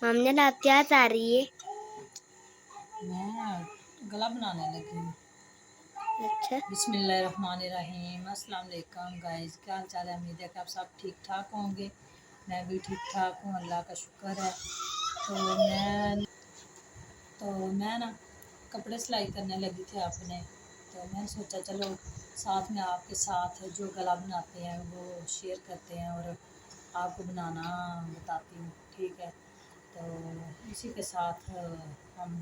मामने आप क्या चाह रही है? मैं गला बनाने लगी हूँ। अच्छा, बिस्मिल्लाहिर्रहमानिर्रहीम। अस्सलाम वालेकुम गाइस, क्या हाल चाल है? उम्मीद है कि आप सब ठीक ठाक होंगे। मैं भी ठीक ठाक हूँ, अल्लाह का शुक्र है। तो मैं ना कपड़े सिलाई करने लगी थी अपने। तो मैंने सोचा चलो साथ में आपके साथ जो गला बनाते हैं वो शेयर करते हैं और आपको बनाना बताती हूँ, ठीक है। तो इसी के साथ हम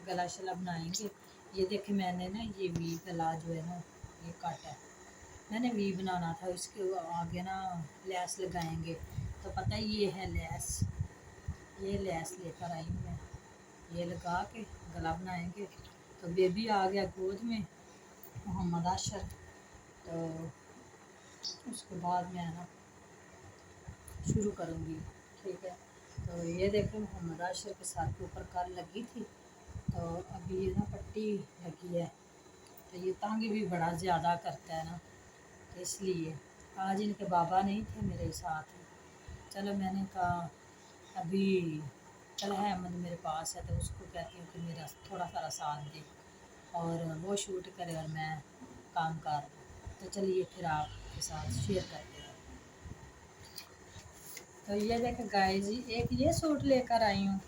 गला शला बनाएंगे। ये देखे मैंने ना ये वी गला जो है ना ये कट है। मैंने वी बनाना था, इसके आगे ना लैस लगाएंगे। तो पता है ये है लैस, ये लैस लेकर आई हूँ मैं। ये लगा के गला बनाएंगे। तो बेबी आ गया गोद में, मोहम्मद आशर। तो उसके बाद मैं ना शुरू करूँगी, ठीक है। तो ये देखें मोहम्मद आशर के सर के ऊपर कर लगी थी। तो अभी ये ना पट्टी लगी है। तो ये तंग भी बड़ा ज़्यादा करता है ना, तो इसलिए आज इनके बाबा नहीं थे मेरे साथ। चलो मैंने कहा अभी चल है अहमद मेरे पास है, तो उसको कहती हूँ कि मेरा थोड़ा सारा साथ दे और वो शूट करे और मैं काम कर दूँ। तो चलिए फिर आपके साथ शेयर करते हैं। तो ये देख गाइस, एक ये सूट लेकर आई हूँ,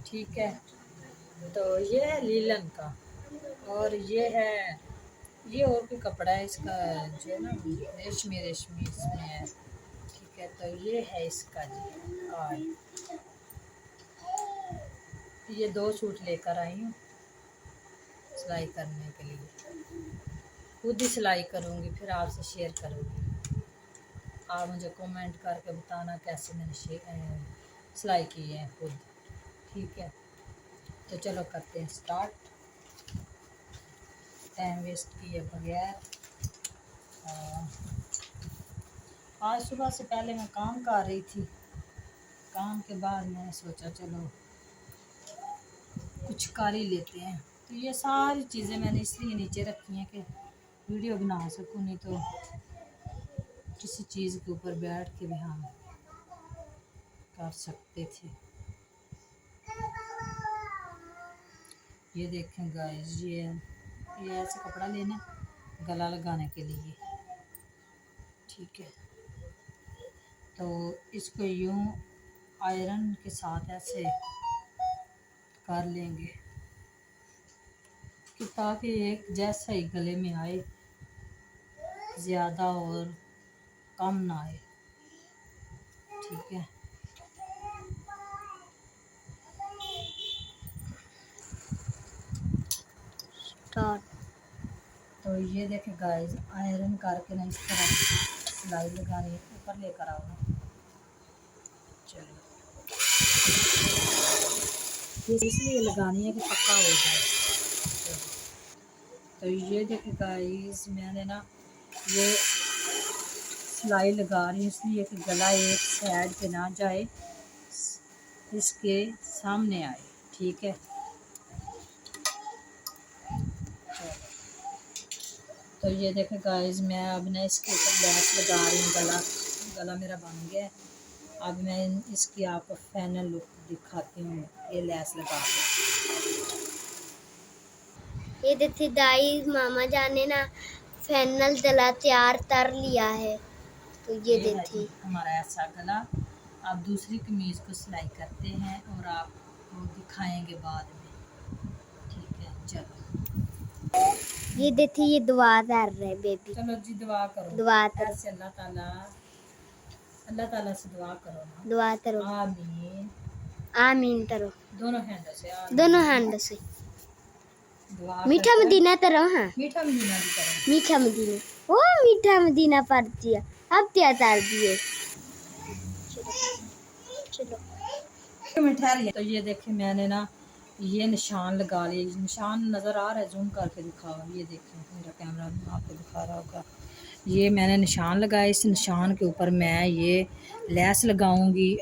ठीक है। तो ये है लीलन का और ये और भी कपड़ा है इसका जो है ना रेशमी रेशमी इसमें है, ठीक है। तो ये है इसका जी कार्ड। ये 2 सूट लेकर आई हूँ सिलाई करने के लिए। खुद ही सिलाई करूँगी, फिर आपसे शेयर करूँगी। आप मुझे कमेंट करके बताना कैसे मैंने सिलाई की है खुद, ठीक है। तो चलो करते हैं स्टार्ट, टाइम वेस्ट किए बगैर। आज सुबह से पहले मैं काम कर रही थी। काम के बाद मैंने सोचा चलो कुछ कर ही लेते हैं। तो ये सारी चीज़ें मैंने इसलिए नीचे रखी हैं कि वीडियो बना सकूँ, नहीं तो किसी चीज़ के ऊपर बैठ के भी हम कर सकते थे। ये देखें गाइस, ये ऐसे कपड़ा लेना गला लगाने के लिए, ठीक है। तो इसको यूं आयरन के साथ ऐसे कर लेंगे कि ताकि एक जैसा ही गले में आए, ज़्यादा और कम ना आए, ठीक है। स्टार्ट। तो ये देखें गाइस, आयरन करके ना इस तरह सिलाई लगानी है, ऊपर लेकर आओ ना। चलो ये इसलिए लगानी है कि पक्का हो जाए। तो ये देखें गाइस, मैंने ना ये सिलाई लगा रही हूँ इसलिए कि गला एक साइड पे ना जाए, इसके सामने आए, ठीक है। तो ये देखें गाइस, मैं अब ना इसके ऊपर लैस लगा रही हूँ। गला मेरा बन गया है। अब मैं इसकी आपको फाइनल लुक दिखाती हूँ ये लैस लगा के। ये देखिए गाइस, मामा जान ने ना फाइनल गला तैयार कर लिया है। तो ये है देखिए जी हमारा ऐसा गला। आप दूसरी कमीज़ को सिलाई करते हैं और आपको दिखाएंगे बाद में, ठीक है। चलो ये देखिए, ये दुआ कर रहे बेबी। चलो जी दुआ करो, दुआ करो, ऐसे अल्लाह ताला से दुआ करो ना। दुआ करो, आमीन। आमीन करो, दोनों हैंडों से दोनों हैंड से। दुआ मीठा कर मदीना करो। हाँ, मीठा महीना भी करो। मीठा मदीना। ओ मीठा मदीना पढ़ दिया, अब क्या कर दिए। चलो मिठा रही है। तो ये देखे मैंने ना ये निशान लगा लिए। निशान नज़र आ रहा है, जूम करके दिखाओ। ये देखें मेरा कैमरा आपको दिखा रहा होगा। ये मैंने निशान लगाया, इस निशान के ऊपर मैं ये लैस लगाऊंगी।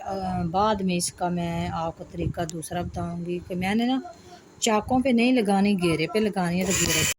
बाद में इसका मैं आपको तरीका दूसरा बताऊंगी कि मैंने ना चाकों पे नहीं लगानी, घेरे पे लगानी है। तो घेरे